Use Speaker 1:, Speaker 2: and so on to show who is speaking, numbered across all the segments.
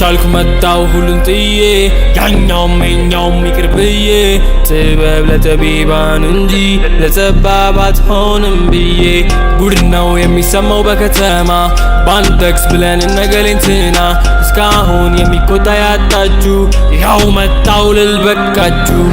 Speaker 1: ከቻልኩ መጣው ሁሉን ጥዬ ያኛውም ይቅር ብዬ ጥበብ ለጠቢባን እንጂ ለጠባባት ሆንም ብዬ ጉድ ነው የሚሰማው በከተማ ባንጠቅስ ብለን ነገሌንትና እስካሁን የሚቆጣ ያጣችሁ ያው መጣው ልል በቃችሁ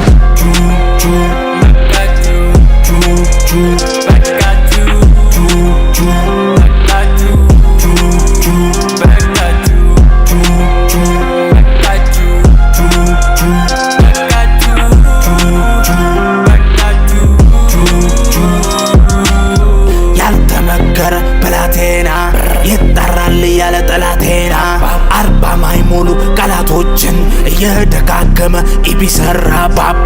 Speaker 2: ያልተመከረ ብላቴና ይጠራል ያለ ጠላቴና 40 ማይሞሉ ቃላቶችን እየደጋገመ ኢቢሰራ ባብ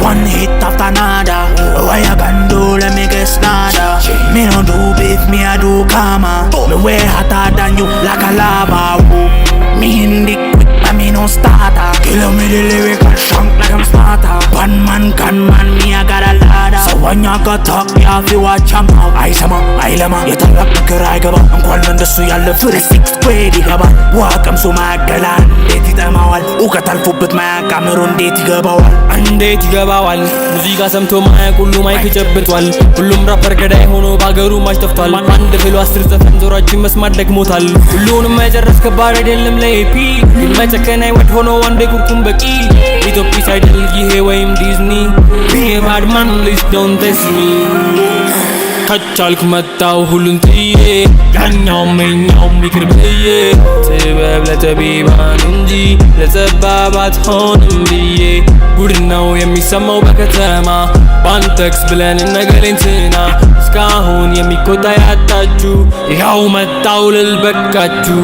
Speaker 2: one hit after nada waya bando let me get nada me no do beef me I do karma me way hotter than you like a lava me in the quick but me no starter kill me the lyrical chunk like I'm smarter one man gunman me I got a ladder so when you got talk you have to watch your mouth I sama I lama የታላቅ ፍቅር አይገባ እንኳን እንደሱ ያለ ፍሬ 6th grade ይገባል ዋቀም ሶ ማገላል እንዴት ይጠማዋል እውቀት አልፎበት ማያውቅ አእምሮ እንዴት ይገባዋል ሙዚቃ ሰምቶ ማያውቅ ሁሉ ማይክ ጨብጧል ሁሉም ራፐር ገዳይ ሆኖ ባገሩ ማች ጠፍቷል አንድ ፍሎ 10 ዘፈን ዞራችን መስማት ደግሞታል ሁሉንም መጨረስ ከባድ አይደለም ለኤፒ መጨከን አይወድ ሆኖ አንዴ ኩርኩም በቂ ኢትዮጵያ ሳይደል ይሄ ወይም ዲዝኒ be a bad man please don't test me ከቻልኩ መጣው ሁሉን ጥዬ ያኛውም ይቅር ብዬ ጥበብ ለጠቢባን እንጂ ለጠባባት ሆንም ብዬ ጉድ ነው የሚሰማው በከተማ ባንጠቅስ ብለን ነገሌንትና እስካሁን የሚቆጣ ያጣችሁ ያው መጣው ልል በቃችሁ